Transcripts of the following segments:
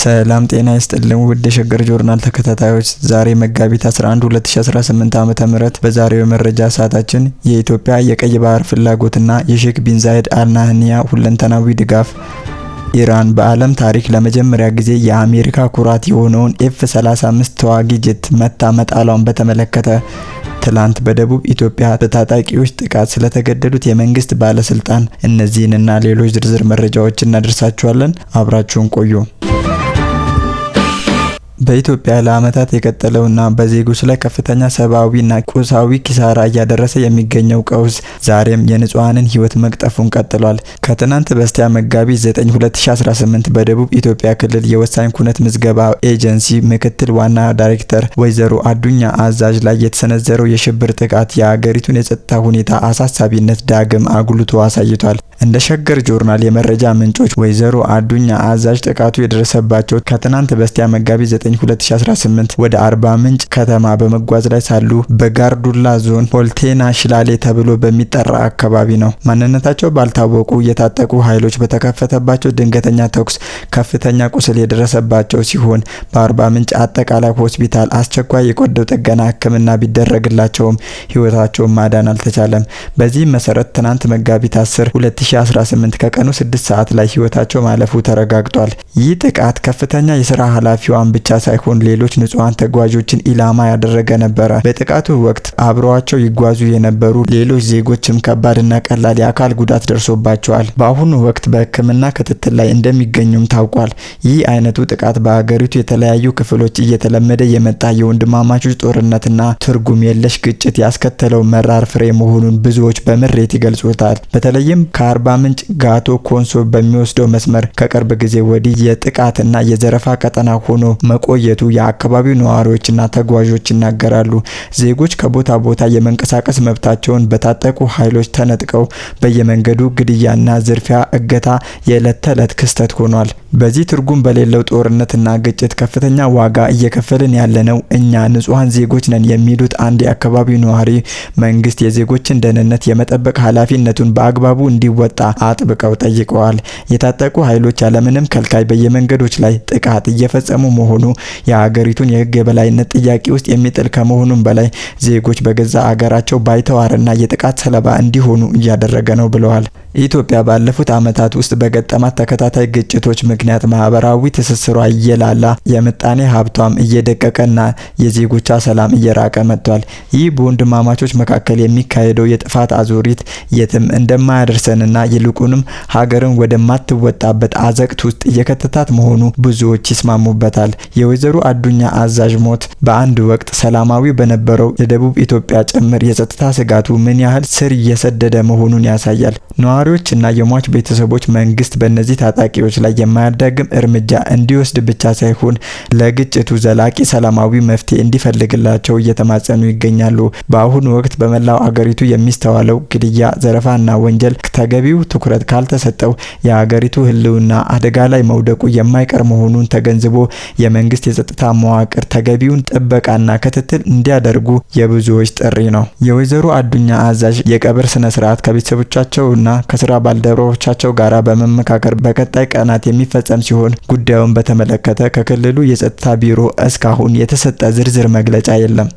ሰላም ጤና ይስጥልን ውድ የሸገር ጆርናል ተከታታዮች፣ ዛሬ መጋቢት 11 2018 ዓ.ም በዛሬው መረጃ ሰዓታችን የኢትዮጵያ የቀይ ባህር ፍላጎትና የሼክ ቢን ዛይድ አልናህያን ሁለንተናዊ ድጋፍ፣ ኢራን በዓለም ታሪክ ለመጀመሪያ ጊዜ የአሜሪካ ኩራት የሆነውን ኤፍ-35 ተዋጊ ጄት መታ መጣሏን በተመለከተ፣ ትላንት በደቡብ ኢትዮጵያ በታጣቂዎች ጥቃት ስለተገደሉት የመንግስት ባለስልጣን፣ እነዚህንና ሌሎች ዝርዝር መረጃዎችን እናደርሳችኋለን። አብራችሁን ቆዩ። በኢትዮጵያ ለዓመታት የቀጠለውና በዜጎች ላይ ከፍተኛ ሰብአዊና ቁሳዊ ኪሳራ እያደረሰ የሚገኘው ቀውስ ዛሬም የንጹሃንን ህይወት መቅጠፉን ቀጥሏል። ከትናንት በስቲያ መጋቢት 9 2018 በደቡብ ኢትዮጵያ ክልል የወሳኝ ኩነት ምዝገባ ኤጀንሲ ምክትል ዋና ዳይሬክተር ወይዘሮ አዱኛ አዛዥ ላይ የተሰነዘረው የሽብር ጥቃት የሀገሪቱን የጸጥታ ሁኔታ አሳሳቢነት ዳግም አጉልቶ አሳይቷል። እንደ ሸገር ጆርናል የመረጃ ምንጮች ወይዘሮ አዱኛ አዛዥ ጥቃቱ የደረሰባቸው ከትናንት በስቲያ መጋቢት 9 2018 ወደ አርባ ምንጭ ከተማ በመጓዝ ላይ ሳሉ በጋርዱላ ዞን ሆልቴና ሽላሌ ተብሎ በሚጠራ አካባቢ ነው። ማንነታቸው ባልታወቁ የታጠቁ ኃይሎች በተከፈተባቸው ድንገተኛ ተኩስ ከፍተኛ ቁስል የደረሰባቸው ሲሆን በአርባ ምንጭ አጠቃላይ ሆስፒታል አስቸኳይ የቀዶ ጥገና ሕክምና ቢደረግላቸውም ህይወታቸውን ማዳን አልተቻለም። በዚህም መሰረት ትናንት መጋቢት 10 2018 ከቀኑ 6 ሰዓት ላይ ህይወታቸው ማለፉ ተረጋግጧል። ይህ ጥቃት ከፍተኛ የስራ ኃላፊዋን ብቻ ሳይሆን ሌሎች ንጹሃን ተጓዦችን ኢላማ ያደረገ ነበረ። በጥቃቱ ወቅት አብረዋቸው ይጓዙ የነበሩ ሌሎች ዜጎችም ከባድና ቀላል የአካል ጉዳት ደርሶባቸዋል። በአሁኑ ወቅት በህክምና ክትትል ላይ እንደሚገኙም ታውቋል። ይህ አይነቱ ጥቃት በሀገሪቱ የተለያዩ ክፍሎች እየተለመደ የመጣ የወንድማማቾች ጦርነትና ትርጉም የለሽ ግጭት ያስከተለው መራር ፍሬ መሆኑን ብዙዎች በምሬት ይገልጹታል። በተለይም ከአርባ ምንጭ ጋቶ ኮንሶ በሚወስደው መስመር ከቅርብ ጊዜ ወዲህ የጥቃትና የዘረፋ ቀጠና ሆኖ መቆየቱ የአካባቢው ነዋሪዎችና ተጓዦች ይናገራሉ። ዜጎች ከቦታ ቦታ የመንቀሳቀስ መብታቸውን በታጠቁ ኃይሎች ተነጥቀው በየመንገዱ ግድያና ዝርፊያ፣ እገታ የዕለት ተዕለት ክስተት ሆኗል። በዚህ ትርጉም በሌለው ጦርነትና ግጭት ከፍተኛ ዋጋ እየከፈልን ያለነው እኛ ንጹሃን ዜጎች ነን የሚሉት አንድ የአካባቢው ነዋሪ መንግስት የዜጎችን ደህንነት የመጠበቅ ኃላፊነቱን በአግባቡ እንዲወጣ አጥብቀው ጠይቀዋል። የታጠቁ ኃይሎች ያለምንም ከልካይ በየመንገዶች ላይ ጥቃት እየፈጸሙ መሆኑ የሀገሪቱን የህግ የበላይነት ጥያቄ ውስጥ የሚጥል ከመሆኑም በላይ ዜጎች በገዛ አገራቸው ባይተዋርና የጥቃት ሰለባ እንዲሆኑ እያደረገ ነው ብለዋል። ኢትዮጵያ ባለፉት ዓመታት ውስጥ በገጠማት ተከታታይ ግጭቶች ምክንያት ማህበራዊ ትስስሯ እየላላ የምጣኔ ሀብቷም እየደቀቀና የዜጎቿ ሰላም እየራቀ መጥቷል። ይህ በወንድማማቾች መካከል የሚካሄደው የጥፋት አዙሪት የትም እንደማያደርሰንና ይልቁንም ሀገርን ወደማትወጣበት አዘቅት ውስጥ እየከተታት መሆኑ ብዙዎች ይስማሙበታል። የወይዘሮ አዱኛ አዛዥ ሞት በአንድ ወቅት ሰላማዊ በነበረው የደቡብ ኢትዮጵያ ጭምር የጸጥታ ስጋቱ ምን ያህል ስር እየሰደደ መሆኑን ያሳያል። ነዋሪዎችና የሟች ቤተሰቦች መንግስት በእነዚህ ታጣቂዎች ላይ የማያዳግም እርምጃ እንዲወስድ ብቻ ሳይሆን ለግጭቱ ዘላቂ ሰላማዊ መፍትሄ እንዲፈልግላቸው እየተማጸኑ ይገኛሉ። በአሁኑ ወቅት በመላው አገሪቱ የሚስተዋለው ግድያ፣ ዘረፋና ወንጀል ተገቢው ትኩረት ካልተሰጠው የሀገሪቱ ህልውና አደጋ ላይ መውደቁ የማይቀር መሆኑን ተገንዝቦ የመንግስት የጸጥታ መዋቅር ተገቢውን ጥበቃና ክትትል እንዲያደርጉ የብዙዎች ጥሪ ነው። የወይዘሮ አዱኛ አዛዥ የቀብር ስነ ስርዓት ከቤተሰቦቻቸውና ከስራ ባልደረቦቻቸው ጋር በመመካከር በቀጣይ ቀናት የሚፈጸም ሲሆን ጉዳዩን በተመለከተ ከክልሉ የጸጥታ ቢሮ እስካሁን የተሰጠ ዝርዝር መግለጫ የለም።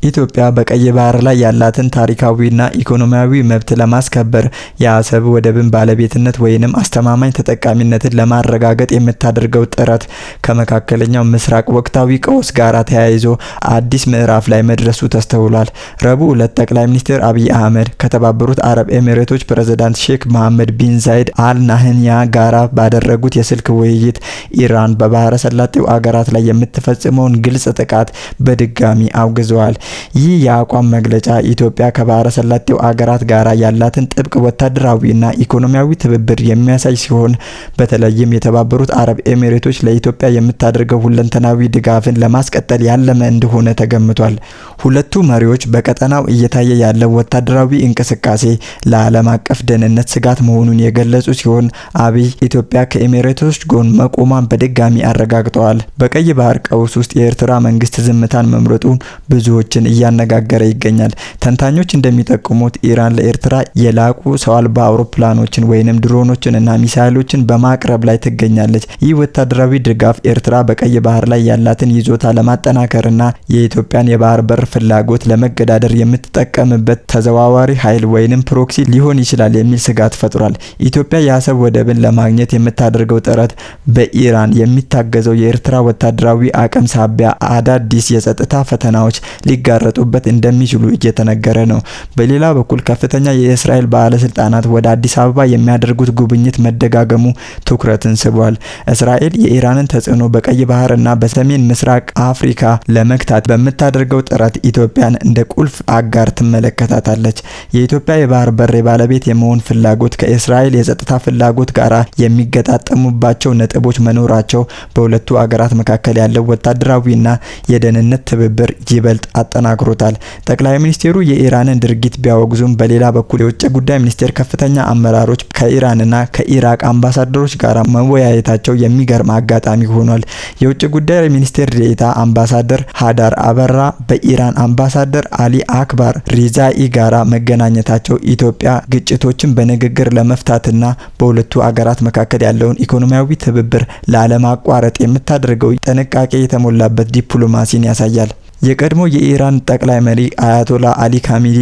ኢትዮጵያ በቀይ ባህር ላይ ያላትን ታሪካዊና ኢኮኖሚያዊ መብት ለማስከበር የአሰብ ወደብን ባለቤትነት ወይንም አስተማማኝ ተጠቃሚነትን ለማረጋገጥ የምታደርገው ጥረት ከመካከለኛው ምስራቅ ወቅታዊ ቀውስ ጋር ተያይዞ አዲስ ምዕራፍ ላይ መድረሱ ተስተውሏል። ረቡዕ ዕለት ጠቅላይ ሚኒስትር አብይ አህመድ ከተባበሩት አረብ ኤሚሬቶች ፕሬዝዳንት ሼክ መሐመድ ቢን ዛይድ አልናህያን ጋራ ባደረጉት የስልክ ውይይት ኢራን በባህረ ሰላጤው አገራት ላይ የምትፈጽመውን ግልጽ ጥቃት በድጋሚ አውግዘዋል። ይህ የአቋም መግለጫ ኢትዮጵያ ከባህረ ሰላጤው አገራት ጋር ያላትን ጥብቅ ወታደራዊና ኢኮኖሚያዊ ትብብር የሚያሳይ ሲሆን በተለይም የተባበሩት አረብ ኤሚሬቶች ለኢትዮጵያ የምታደርገው ሁለንተናዊ ድጋፍን ለማስቀጠል ያለመ እንደሆነ ተገምቷል። ሁለቱ መሪዎች በቀጠናው እየታየ ያለው ወታደራዊ እንቅስቃሴ ለዓለም አቀፍ ደህንነት ስጋት መሆኑን የገለጹ ሲሆን አብይ ኢትዮጵያ ከኤሚሬቶች ጎን መቆሟን በድጋሚ አረጋግጠዋል። በቀይ ባህር ቀውስ ውስጥ የኤርትራ መንግስት ዝምታን መምረጡ ብዙዎችን ብዙዎችን እያነጋገረ ይገኛል። ተንታኞች እንደሚጠቁሙት ኢራን ለኤርትራ የላቁ ሰው አልባ አውሮፕላኖችን ወይንም ድሮኖችን እና ሚሳይሎችን በማቅረብ ላይ ትገኛለች። ይህ ወታደራዊ ድጋፍ ኤርትራ በቀይ ባህር ላይ ያላትን ይዞታ ለማጠናከርና የኢትዮጵያን የባህር በር ፍላጎት ለመገዳደር የምትጠቀምበት ተዘዋዋሪ ኃይል ወይንም ፕሮክሲ ሊሆን ይችላል የሚል ስጋት ፈጥሯል። ኢትዮጵያ የአሰብ ወደብን ለማግኘት የምታደርገው ጥረት በኢራን የሚታገዘው የኤርትራ ወታደራዊ አቅም ሳቢያ አዳዲስ የጸጥታ ፈተናዎች ሊጋረጡበት እንደሚችሉ እየተነገረ ነው። በሌላ በኩል ከፍተኛ የእስራኤል ባለስልጣናት ወደ አዲስ አበባ የሚያደርጉት ጉብኝት መደጋገሙ ትኩረትን ስቧል። እስራኤል የኢራንን ተጽዕኖ በቀይ ባህር እና በሰሜን ምስራቅ አፍሪካ ለመግታት በምታደርገው ጥረት ኢትዮጵያን እንደ ቁልፍ አጋር ትመለከታታለች። የኢትዮጵያ የባህር በር ባለቤት የመሆን ፍላጎት ከእስራኤል የጸጥታ ፍላጎት ጋር የሚገጣጠሙባቸው ነጥቦች መኖራቸው በሁለቱ አገራት መካከል ያለው ወታደራዊና የደህንነት ትብብር ይበልጥ አጠናክሮታል። ጠቅላይ ሚኒስቴሩ የኢራንን ድርጊት ቢያወግዙም በሌላ በኩል የውጭ ጉዳይ ሚኒስቴር ከፍተኛ አመራሮች ከኢራንና ከኢራቅ አምባሳደሮች ጋር መወያየታቸው የሚገርም አጋጣሚ ሆኗል። የውጭ ጉዳይ ሚኒስቴር ዴኤታ አምባሳደር ሃዳር አበራ በኢራን አምባሳደር አሊ አክባር ሪዛኢ ጋራ መገናኘታቸው ኢትዮጵያ ግጭቶችን በንግግር ለመፍታትና በሁለቱ አገራት መካከል ያለውን ኢኮኖሚያዊ ትብብር ላለማቋረጥ የምታደርገው ጥንቃቄ የተሞላበት ዲፕሎማሲን ያሳያል። የቀድሞ የኢራን ጠቅላይ መሪ አያቶላ አሊ ካሚሊ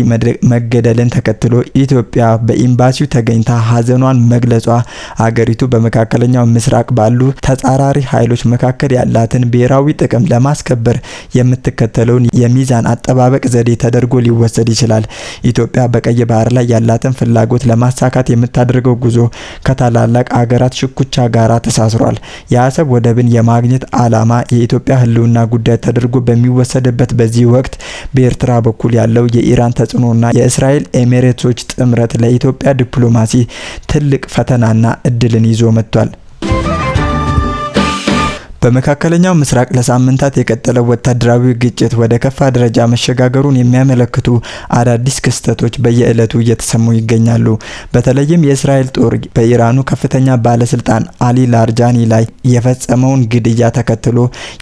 መገደልን ተከትሎ ኢትዮጵያ በኤምባሲው ተገኝታ ሀዘኗን መግለጿ አገሪቱ በመካከለኛው ምስራቅ ባሉ ተጻራሪ ኃይሎች መካከል ያላትን ብሔራዊ ጥቅም ለማስከበር የምትከተለውን የሚዛን አጠባበቅ ዘዴ ተደርጎ ሊወሰድ ይችላል። ኢትዮጵያ በቀይ ባህር ላይ ያላትን ፍላጎት ለማሳካት የምታደርገው ጉዞ ከታላላቅ አገራት ሽኩቻ ጋራ ተሳስሯል። የአሰብ ወደብን የማግኘት ዓላማ የኢትዮጵያ ሕልውና ጉዳይ ተደርጎ በሚወሰድ በዚህ ወቅት በኤርትራ በኩል ያለው የኢራን ተጽዕኖና የእስራኤል ኤሚሬቶች ጥምረት ለኢትዮጵያ ዲፕሎማሲ ትልቅ ፈተናና እድልን ይዞ መጥቷል። በመካከለኛው ምስራቅ ለሳምንታት የቀጠለው ወታደራዊ ግጭት ወደ ከፋ ደረጃ መሸጋገሩን የሚያመለክቱ አዳዲስ ክስተቶች በየዕለቱ እየተሰሙ ይገኛሉ። በተለይም የእስራኤል ጦር በኢራኑ ከፍተኛ ባለስልጣን አሊ ላርጃኒ ላይ የፈጸመውን ግድያ ተከትሎ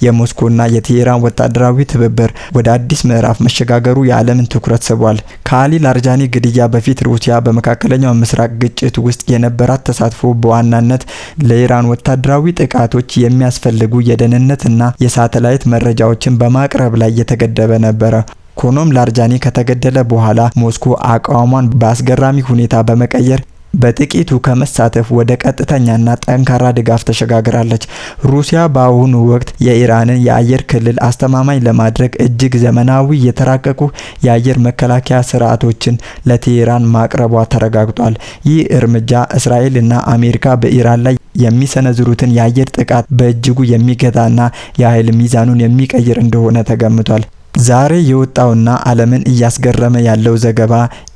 የሞስኮና የቴሄራን ወታደራዊ ትብብር ወደ አዲስ ምዕራፍ መሸጋገሩ የዓለምን ትኩረት ስቧል። ከአሊ ላርጃኒ ግድያ በፊት ሩሲያ በመካከለኛው ምስራቅ ግጭት ውስጥ የነበራት ተሳትፎ በዋናነት ለኢራን ወታደራዊ ጥቃቶች የሚያስፈልጉ የደህንነትና የሳተላይት መረጃዎችን በማቅረብ ላይ የተገደበ ነበር። ሆኖም ላርጃኒ ከተገደለ በኋላ ሞስኮ አቋሟን በአስገራሚ ሁኔታ በመቀየር በጥቂቱ ከመሳተፍ ወደ ቀጥተኛና ጠንካራ ድጋፍ ተሸጋግራለች። ሩሲያ በአሁኑ ወቅት የኢራንን የአየር ክልል አስተማማኝ ለማድረግ እጅግ ዘመናዊ የተራቀቁ የአየር መከላከያ ስርዓቶችን ለቴሄራን ማቅረቧ ተረጋግጧል። ይህ እርምጃ እስራኤልና አሜሪካ በኢራን ላይ የሚሰነዝሩትን የአየር ጥቃት በእጅጉ የሚገታና የኃይል ሚዛኑን የሚቀይር እንደሆነ ተገምቷል። ዛሬ የወጣውና ዓለምን እያስገረመ ያለው ዘገባ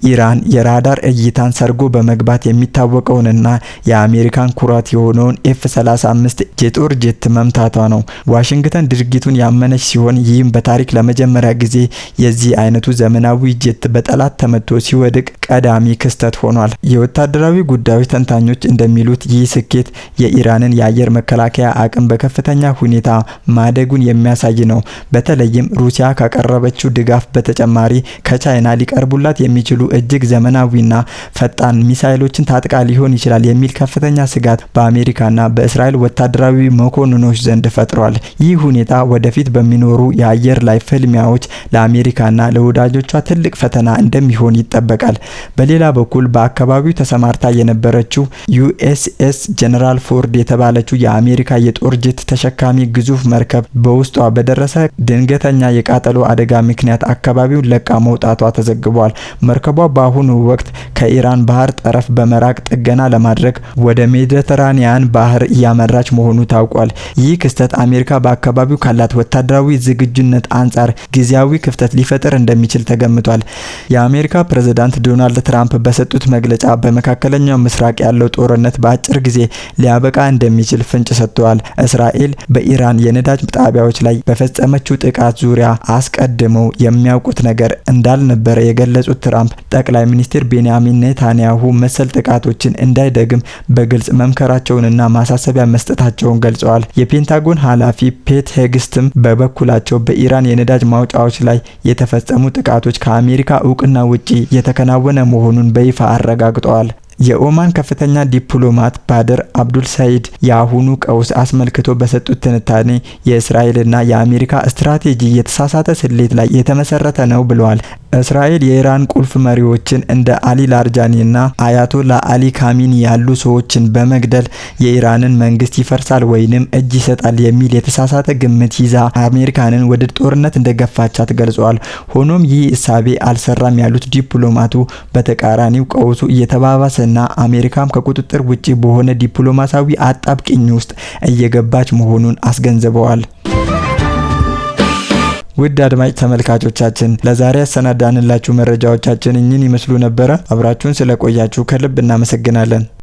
ኢራን የራዳር እይታን ሰርጎ በመግባት የሚታወቀውንና የአሜሪካን ኩራት የሆነውን F-35 የጦር ጄት መምታቷ ነው። ዋሽንግተን ድርጊቱን ያመነች ሲሆን ይህም በታሪክ ለመጀመሪያ ጊዜ የዚህ አይነቱ ዘመናዊ ጄት በጠላት ተመቶ ሲወድቅ ቀዳሚ ክስተት ሆኗል። የወታደራዊ ጉዳዮች ተንታኞች እንደሚሉት ይህ ስኬት የኢራንን የአየር መከላከያ አቅም በከፍተኛ ሁኔታ ማደጉን የሚያሳይ ነው። በተለይም ሩሲያ ካቀረበችው ድጋፍ በተጨማሪ ከቻይና ሊቀርቡላት የሚችሉ እጅግ ዘመናዊና ፈጣን ሚሳይሎችን ታጥቃ ሊሆን ይችላል የሚል ከፍተኛ ስጋት በአሜሪካና በእስራኤል ወታደራዊ መኮንኖች ዘንድ ፈጥሯል። ይህ ሁኔታ ወደፊት በሚኖሩ የአየር ላይ ፍልሚያዎች ለአሜሪካና ለወዳጆቿ ትልቅ ፈተና እንደሚሆን ይጠበቃል። በሌላ በኩል በአካባቢው ተሰማርታ የነበረችው USS ጀነራል ፎርድ የተባለችው የአሜሪካ የጦር ጄት ተሸካሚ ግዙፍ መርከብ በውስጧ በደረሰ ድንገተኛ የቃጠሎ አደጋ ምክንያት አካባቢውን ለቃ መውጣቷ ተዘግቧል። መርከቧ በአሁኑ ወቅት ከኢራን ባህር ጠረፍ በመራቅ ጥገና ለማድረግ ወደ ሜዲተራኒያን ባህር እያመራች መሆኑ ታውቋል። ይህ ክስተት አሜሪካ በአካባቢው ካላት ወታደራዊ ዝግጁነት አንጻር ጊዜያዊ ክፍተት ሊፈጥር እንደሚችል ተገምቷል። የአሜሪካ ፕሬዝዳንት ዶናልድ ትራምፕ በሰጡት መግለጫ በመካከለኛው ምስራቅ ያለው ጦርነት በአጭር ጊዜ ሊያበቃ እንደሚችል ፍንጭ ሰጥተዋል። እስራኤል በኢራን የነዳጅ ጣቢያዎች ላይ በፈጸመችው ጥቃት ዙሪያ አስቀድመው የሚያውቁት ነገር እንዳልነበረ የገለጹት ትራምፕ ጠቅላይ ሚኒስትር ቤንያሚን ኔታንያሁ መሰል ጥቃቶችን እንዳይደግም በግልጽ መምከራቸውንና ማሳሰቢያ መስጠታቸውን ገልጸዋል። የፔንታጎን ኃላፊ ፔት ሄግስትም በበኩላቸው በኢራን የነዳጅ ማውጫዎች ላይ የተፈጸሙ ጥቃቶች ከአሜሪካ እውቅና ውጪ የተከናወነ መሆኑን በይፋ አረጋግጠዋል። የኦማን ከፍተኛ ዲፕሎማት ባድር አብዱል ሰይድ የአሁኑ ቀውስ አስመልክቶ በሰጡት ትንታኔ የእስራኤልና የአሜሪካ ስትራቴጂ የተሳሳተ ስሌት ላይ የተመሰረተ ነው ብለዋል። እስራኤል የኢራን ቁልፍ መሪዎችን እንደ አሊ ላርጃኒና አያቶላ አሊ ካሚኒ ያሉ ሰዎችን በመግደል የኢራንን መንግስት ይፈርሳል ወይንም እጅ ይሰጣል የሚል የተሳሳተ ግምት ይዛ አሜሪካንን ወደ ጦርነት እንደገፋቻት ገልጸዋል። ሆኖም ይህ እሳቤ አልሰራም ያሉት ዲፕሎማቱ በተቃራኒው ቀውሱ እየተባባሰና አሜሪካም ከቁጥጥር ውጪ በሆነ ዲፕሎማሲያዊ አጣብቂኝ ውስጥ እየገባች መሆኑን አስገንዝበዋል። ውድ አድማጭ ተመልካቾቻችን ለዛሬ ያሰናዳንላችሁ መረጃዎቻችን እኚህን ይመስሉ ነበር። አብራችሁን ስለቆያችሁ ከልብ እናመሰግናለን።